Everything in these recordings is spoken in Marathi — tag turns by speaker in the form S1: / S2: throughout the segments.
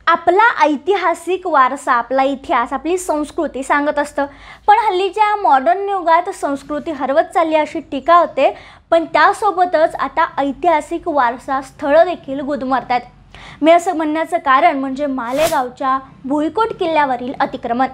S1: आपला ऐतिहासिक वारसा, आपला इतिहास, आपली संस्कृती सांगत असतं. पण हल्लीच्या मॉडर्न युगात संस्कृती हरवत चालली अशी टीका होते. पण त्यासोबतच आता ऐतिहासिक वारसा स्थळं देखील गुदमरतात. मी असं म्हणण्याचं कारण म्हणजे मालेगावच्या भुईकोट किल्ल्यावरील अतिक्रमण.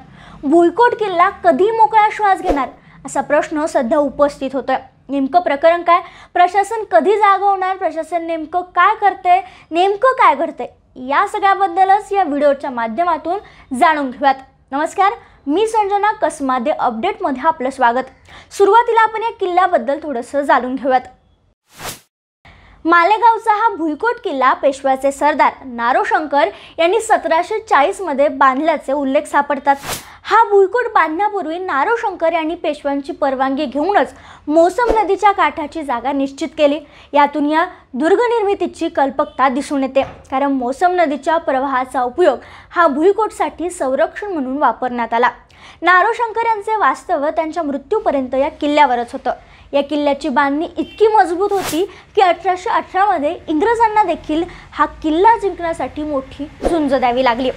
S1: भुईकोट किल्ला कधी मोकळा श्वास घेणार असा प्रश्न सध्या उपस्थित होतोय. नेमकं प्रकरण काय, प्रशासन कधी जागं होणार, प्रशासन नेमकं काय करते, नेमकं काय घडते, या सगळ्याबद्दलच या व्हिडिओच्या माध्यमातून जाणून घेऊयात. नमस्कार, मी संजना कसमादे अपडेटमध्ये आपलं स्वागत. सुरुवातीला आपण या किल्ल्याबद्दल थोडंसं जाणून घेऊयात. मालेगावचा हा भुईकोट किल्ला पेशव्याचे सरदार नारोशंकर यांनी 1740 मध्ये बांधल्याचे उल्लेख सापडतात. हा भुईकोट बांधण्यापूर्वी नारोशंकर यांनी पेशव्यांची परवानगी घेऊनच मोसम नदीच्या काठाची जागा निश्चित केली. यातून या दुर्गनिर्मितीची कल्पकता दिसून येते, कारण मोसम नदीच्या प्रवाहाचा उपयोग हा भुईकोटसाठी संरक्षण म्हणून वापरण्यात आला. नारोशंकर यांचे वास्तव्य त्यांच्या मृत्यूपर्यंत या किल्ल्यावरच होतं. या किल्ल्याची बांधणी इतकी मजबूत होती की 1818 मध्ये इंग्रजांना देखील हा किल्ला जिंकण्यासाठी मोठी झुंज द्यावी लागली.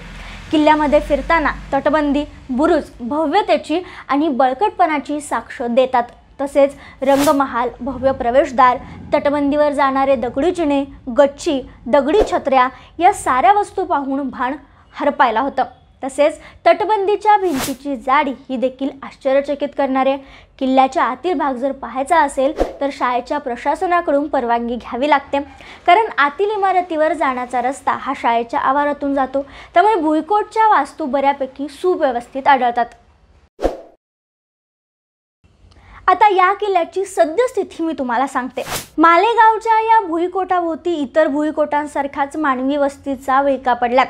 S1: किल्ल्यामध्ये फिरताना तटबंदी, बुरुज भव्यतेची आणि बळकटपणाची साक्ष देतात. तसेच रंगमहाल, भव्य प्रवेशद्वार, तटबंदीवर जाणारे दगडी जिने, गच्ची, दगडी छत्र्या या साऱ्या वस्तू पाहून भान हरपायला होतं. तसेच तटबंदीच्या भिंतीची जाडी ही देखील आश्चर्यचकित करणारे. किल्ल्याच्या आतील भाग जर पाहायचा असेल तर शाळेच्या प्रशासनाकडून परवानगी घ्यावी लागते, कारण आतील इमारतीवर जाण्याचा रस्ता हा शाळेच्या आवारातून जातो. त्यामुळे भुईकोटच्या वास्तू बऱ्यापैकी सुव्यवस्थित आढळतात. आता या किल्ल्याची सद्यस्थिती मी तुम्हाला सांगते. मालेगावच्या या भुईकोटाभोवती इतर भुईकोटांसारखाच मानवी वस्तीचा विळखा पडला.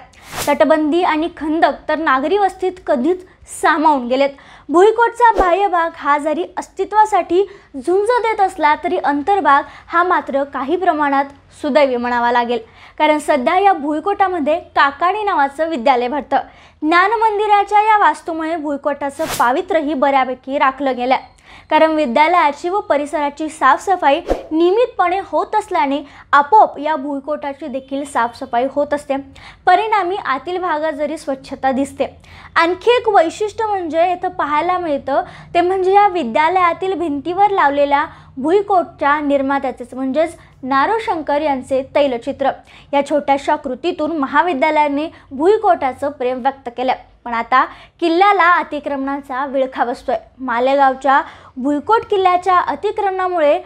S1: तटबंदी आणि खंदक तर नागरी वस्तीत कधीच सामावून गेलेत. भुईकोटचा बाह्य भाग हा जरी अस्तित्वासाठी झुंज देत असला तरी अंतर्भाग हा मात्र काही प्रमाणात सुदैवी म्हणावा लागेल, कारण सध्या या भुईकोटामध्ये काकाणी नावाचं विद्यालय भरतं. ज्ञानमंदिराच्या या वास्तूमुळे भुईकोटाचं पावित्र्यही बऱ्यापैकी राखलं गेलं, कारण विद्यालयाची व परिसराची साफसफाई नियमितपणे होत असल्याने आपोआप या भुईकोटाची देखील साफसफाई होत असते. परिणामी आतील भागात जरी स्वच्छता दिसते. आणखी एक वैशिष्ट्य म्हणजे इथं पाहायला मिळतं ते म्हणजे या विद्यालयातील भिंतीवर लावलेल्या भुईकोटच्या निर्मात्याचेच म्हणजेच नारोशंकर यांचे तैलचित्र. या छोट्याशा कृतीतून महाविद्यालयाने भुईकोटाचं प्रेम व्यक्त केलं. पण आता किल्ल्याला अतिक्रमणाचा विळखा बसतोय. मालेगावच्या भुईकोट किल्ल्याच्या अतिक्रमणामुळे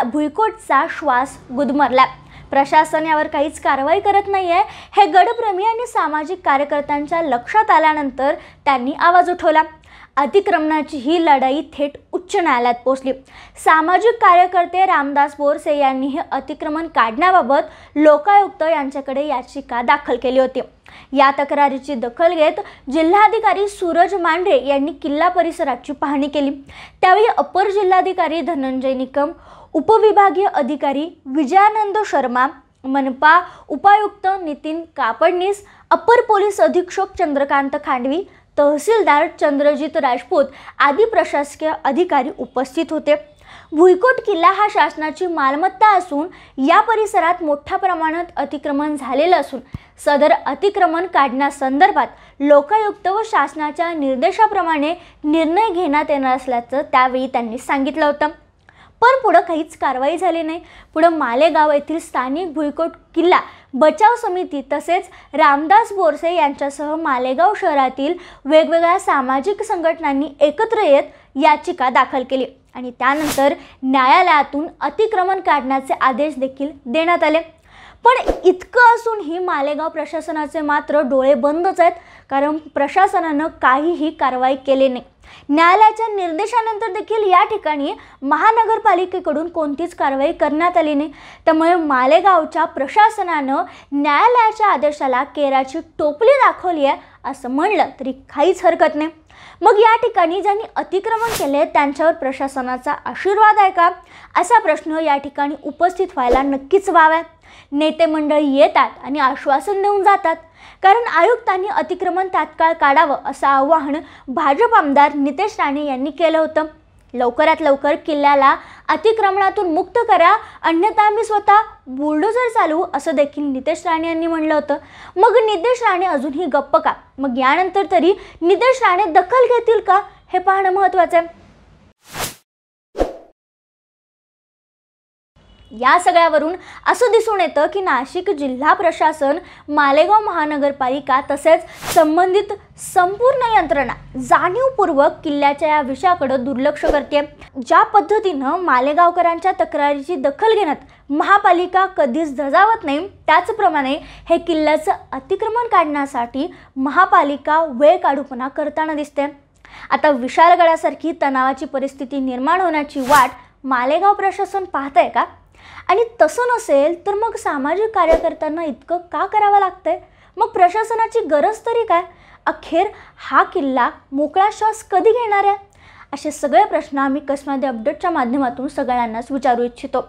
S1: भुईकोटचा श्वास गुदमरला. प्रशासन यावर काहीच कारवाई करत नाहीये. हे गडप्रेमी आणि सामाजिक कार्यकर्त्यांच्या लक्षात आल्यानंतर त्यांनी आवाज उठवला. अतिक्रमणाची ही लढाई थेट उच्च न्यायालयात पोहोचली. सामाजिक कार्यकर्ते रामदास बोरसे यांनी हे अतिक्रमण काढण्याबाबत लोकायुक्त यांच्याकडे याचिका दाखल केली होती. या तक्रारीची दखल घेत जिल्हाधिकारी सूरज मांढरे यांनी किल्ला परिसराची पाहणी केली. त्यावेळी अपर जिल्हाधिकारी धनंजय निकम, उपविभागीय अधिकारी विजयानंद शर्मा, मनपा उपायुक्त नितीन कापडनीस, अपर पोलीस अधीक्षक चंद्रकांत खांडवी, तहसीलदार चंद्रजित राजपूत आदी प्रशासकीय अधिकारी उपस्थित होते. भुईकोट किल्ला हा शासनाची मालमत्ता असून या परिसरात मोठ्या प्रमाणात अतिक्रमण झालेलं असून सदर अतिक्रमण काढण्यासंदर्भात लोकायुक्त व शासनाच्या निर्देशाप्रमाणे निर्णय घेण्यात येणार असल्याचं त्यावेळी त्यांनी सांगितलं होतं. पण पुढं काहीच कारवाई झाली नाही. पुढं मालेगाव येथील स्थानिक भुईकोट किल्ला बचाव समिती तसेच रामदास बोरसे यांच्यासह मालेगाव शहरातील वेगवेगळ्या सामाजिक संघटनांनी एकत्र येत याचिका दाखल केली आणि त्यानंतर न्यायालयातून अतिक्रमण काढण्याचे आदेश देखील देण्यात आले. पण इतकं असूनही मालेगाव प्रशासनाचे मात्र डोळे बंदच आहेत, कारण प्रशासनानं काहीही कारवाई केली नाही. न्यायालयाच्या निर्देशानंतर देखील या ठिकाणी महानगरपालिकेकडून कोणतीच कारवाई करण्यात आली नाही. त्यामुळे मालेगावच्या प्रशासनानं न्यायालयाच्या आदेशाला केराची टोपली दाखवली आहे असं म्हणलं तरी काहीच हरकत नाही. मग या ठिकाणी ज्यांनी अतिक्रमण केले त्यांच्यावर प्रशासनाचा आशीर्वाद आहे का असा प्रश्न या ठिकाणी उपस्थित व्हायला नक्कीच वावा. नेते मंडळी येतात आणि आश्वासन देऊन जातात, कारण आयुक्तांनी अतिक्रमण तात्काळ काढावं असं आवाहन भाजप आमदार नितेश राणे यांनी केलं होतं. लवकरात लवकर किल्ल्याला अतिक्रमणातून मुक्त करा, अन्यथा आम्ही स्वतः बुलडोझर चालवू, असं देखील नितेश राणे यांनी म्हणलं होतं. मग नितेश राणे अजूनही गप्प का? मग यानंतर तरी नितेश राणे दखल घेतील का, हे पाहणं महत्त्वाचं आहे. या सगळ्यावरून असं दिसून येतं की नाशिक जिल्हा प्रशासन, मालेगाव महानगरपालिका तसेच संबंधित संपूर्ण यंत्रणा जाणीवपूर्वक किल्ल्याच्या या विषयाकडे दुर्लक्ष करते. ज्या पद्धतीनं मालेगावकरांच्या तक्रारीची दखल घेण्यात महापालिका कधीच धजावत नाही, त्याचप्रमाणे हे किल्ल्याचं अतिक्रमण काढण्यासाठी महापालिका वेळ काढूपणा करताना दिसते. आता विशाळगडासारखी तणावाची परिस्थिती निर्माण होण्याची वाट मालेगाव प्रशासन पाहतंय का? आणि तसं नसेल तर मग सामाजिक कार्यकर्त्यांना इतकं का करावं लागतंय? मग प्रशासनाची गरज तरी काय? अखेर हा किल्ला मोकळा श्वास कधी घेणार आहे? असे सगळे प्रश्न आम्ही कसमध्ये अपडेटच्या माध्यमातून सगळ्यांनाच विचारू इच्छितो.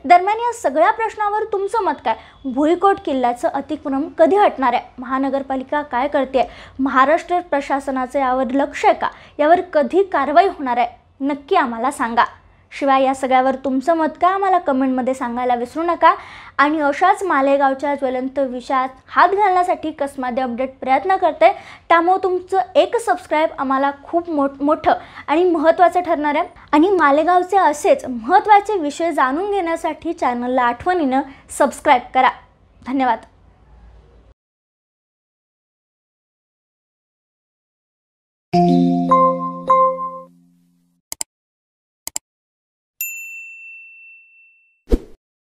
S1: दरम्यान या सगळ्या प्रश्नावर तुमचं मत काय? भुईकोट किल्ल्याचं अतिक्रमण कधी हटणार आहे? महानगरपालिका काय करते? महाराष्ट्र प्रशासनाचं यावर लक्ष आहे का? यावर कधी कारवाई होणार आहे? नक्की आम्हाला सांगा. शिवाय या सगळ्यावर तुमचं मत काय, आम्हाला कमेंटमध्ये सांगायला विसरू नका. आणि अशाच मालेगावच्या ज्वलंत विषयात हात घालण्यासाठी कसमध्ये अपडेट प्रयत्न करते. त्यामुळे तुमचं एक सबस्क्राईब आम्हाला खूप मोठं आणि महत्त्वाचं ठरणार आहे. आणि मालेगावचे असेच महत्त्वाचे विषय जाणून घेण्यासाठी चॅनलला आठवणीनं सबस्क्राईब करा. धन्यवाद.